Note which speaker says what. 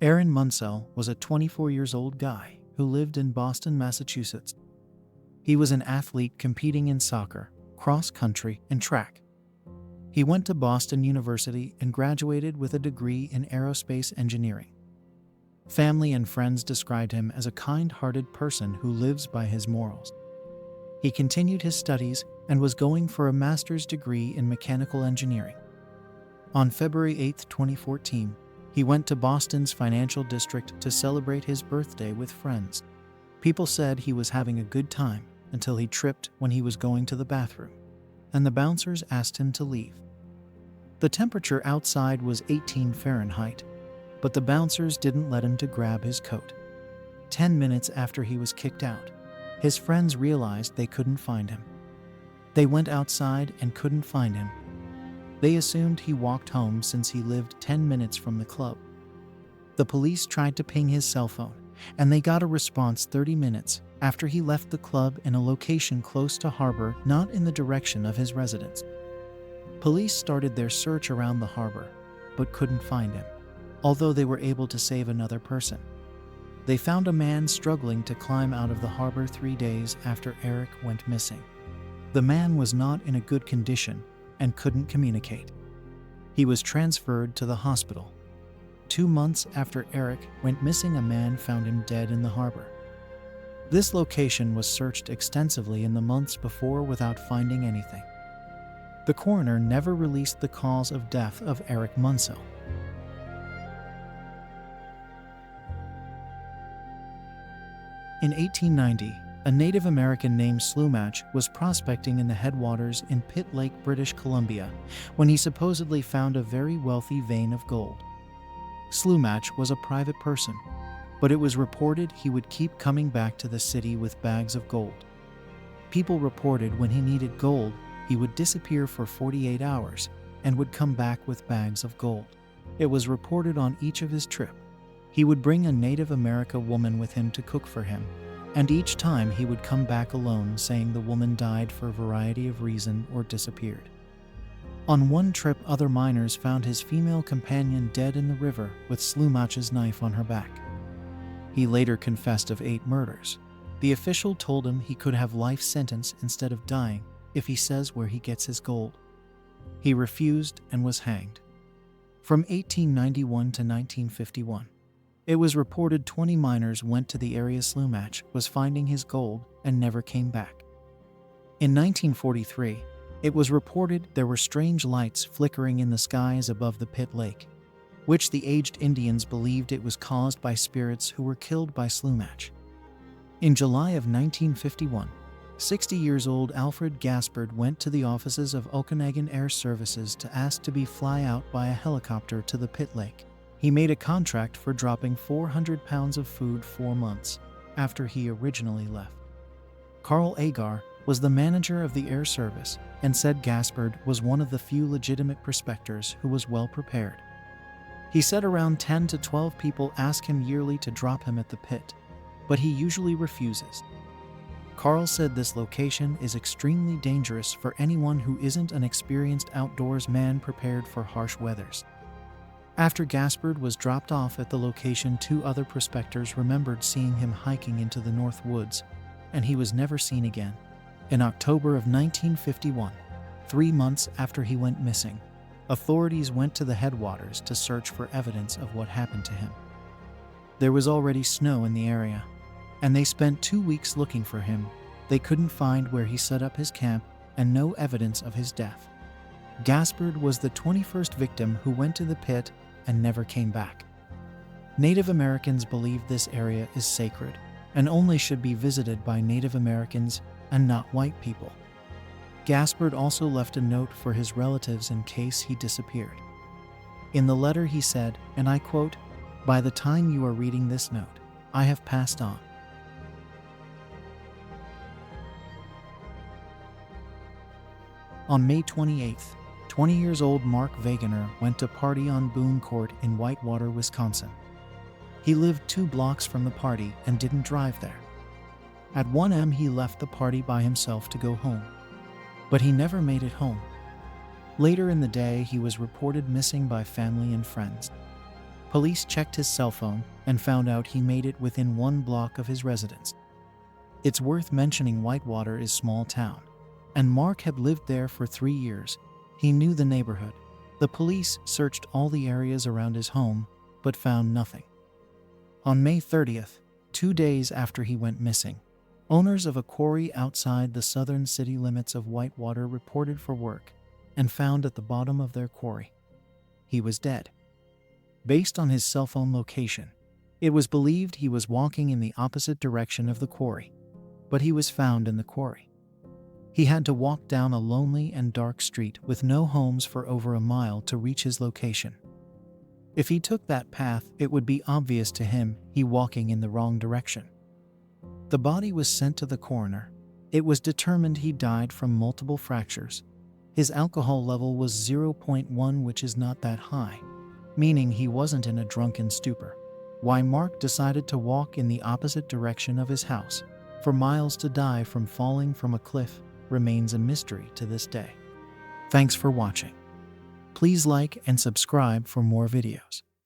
Speaker 1: Aaron Munsell was a 24-year-old guy who lived in Boston, Massachusetts. He was an athlete competing in soccer, cross country, and track. He went to Boston University and graduated with a degree in aerospace engineering. Family and friends described him as a kind-hearted person who lives by his morals. He continued his studies and was going for a master's degree in mechanical engineering. On February 8, 2014, he went to Boston's financial district to celebrate his birthday with friends. People said he was having a good time until he tripped when he was going to the bathroom, and the bouncers asked him to leave. The temperature outside was 18 Fahrenheit, but the bouncers didn't let him to grab his coat. 10 minutes after he was kicked out, his friends realized they couldn't find him. They went outside and couldn't find him. They assumed he walked home since he lived 10 minutes from the club. The police tried to ping his cell phone, and they got a response 30 minutes after he left the club in a location close to harbor, not in the direction of his residence. Police started their search around the harbor, but couldn't find him, although they were able to save another person. They found a man struggling to climb out of the harbor 3 days after Eric went missing. The man was not in a good condition and couldn't communicate. He was transferred to the hospital. 2 months after Eric went missing, a man found him dead in the harbor. This location was searched extensively in the months before without finding anything. The coroner never released the cause of death of Eric Munsell. In 1890, a Native American named Slumach was prospecting in the headwaters in Pitt Lake, British Columbia, when he supposedly found a very wealthy vein of gold. Slumach was a private person, but it was reported he would keep coming back to the city with bags of gold. People reported when he needed gold, he would disappear for 48 hours and would come back with bags of gold. It was reported on each of his trips, he would bring a Native American woman with him to cook for him, and each time he would come back alone, saying the woman died for a variety of reasons or disappeared. On one trip, other miners found his female companion dead in the river with Slumach's knife on her back. He later confessed of 8 murders. The official told him he could have life sentence instead of dying if he says where he gets his gold. He refused and was hanged. From 1891 to 1951, it was reported 20 miners went to the area Slumach was finding his gold and never came back. In 1943, it was reported there were strange lights flickering in the skies above the Pitt Lake, which the aged Indians believed it was caused by spirits who were killed by Slumach. In July of 1951, 60-year-old Alfred Gaspard went to the offices of Okanagan Air Services to ask to be fly out by a helicopter to the Pitt Lake. He made a contract for dropping 400 pounds of food 4 months after he originally left. Carl Agar was the manager of the air service and said Gaspard was one of the few legitimate prospectors who was well prepared. He said around 10 to 12 people ask him yearly to drop him at the pit, but he usually refuses. Carl said this location is extremely dangerous for anyone who isn't an experienced outdoors man prepared for harsh weathers. After Gaspard was dropped off at the location, 2 other prospectors remembered seeing him hiking into the North Woods, and he was never seen again. In October of 1951, 3 months after he went missing, authorities went to the headwaters to search for evidence of what happened to him. There was already snow in the area, and they spent 2 weeks looking for him. They couldn't find where he set up his camp and no evidence of his death. Gaspard was the 21st victim who went to the pit and never came back. Native Americans believe this area is sacred and only should be visited by Native Americans and not white people. Gaspard also left a note for his relatives in case he disappeared. In the letter he said, and I quote, "By the time you are reading this note, I have passed on." On May 28th, 20-year-old Mark Wegener went to party on Boone Court in Whitewater, Wisconsin. He lived 2 blocks from the party and didn't drive there. At 1 a.m. he left the party by himself to go home, but he never made it home. Later in the day, he was reported missing by family and friends. Police checked his cell phone and found out he made it within 1 block of his residence. It's worth mentioning Whitewater is small town, and Mark had lived there for 3 years. He knew the neighborhood. The police searched all the areas around his home, but found nothing. On May 30th, 2 days after he went missing, owners of a quarry outside the southern city limits of Whitewater reported for work and found at the bottom of their quarry, he was dead. Based on his cell phone location, it was believed he was walking in the opposite direction of the quarry, but he was found in the quarry. He had to walk down a lonely and dark street with no homes for over a mile to reach his location. If he took that path, it would be obvious to him he walking in the wrong direction. The body was sent to the coroner. It was determined he died from multiple fractures. His alcohol level was 0.1, which is not that high, meaning he wasn't in a drunken stupor. Why Mark decided to walk in the opposite direction of his house for miles to die from falling from a cliff remains a mystery to this day. Thanks for watching. Please like and subscribe for more videos.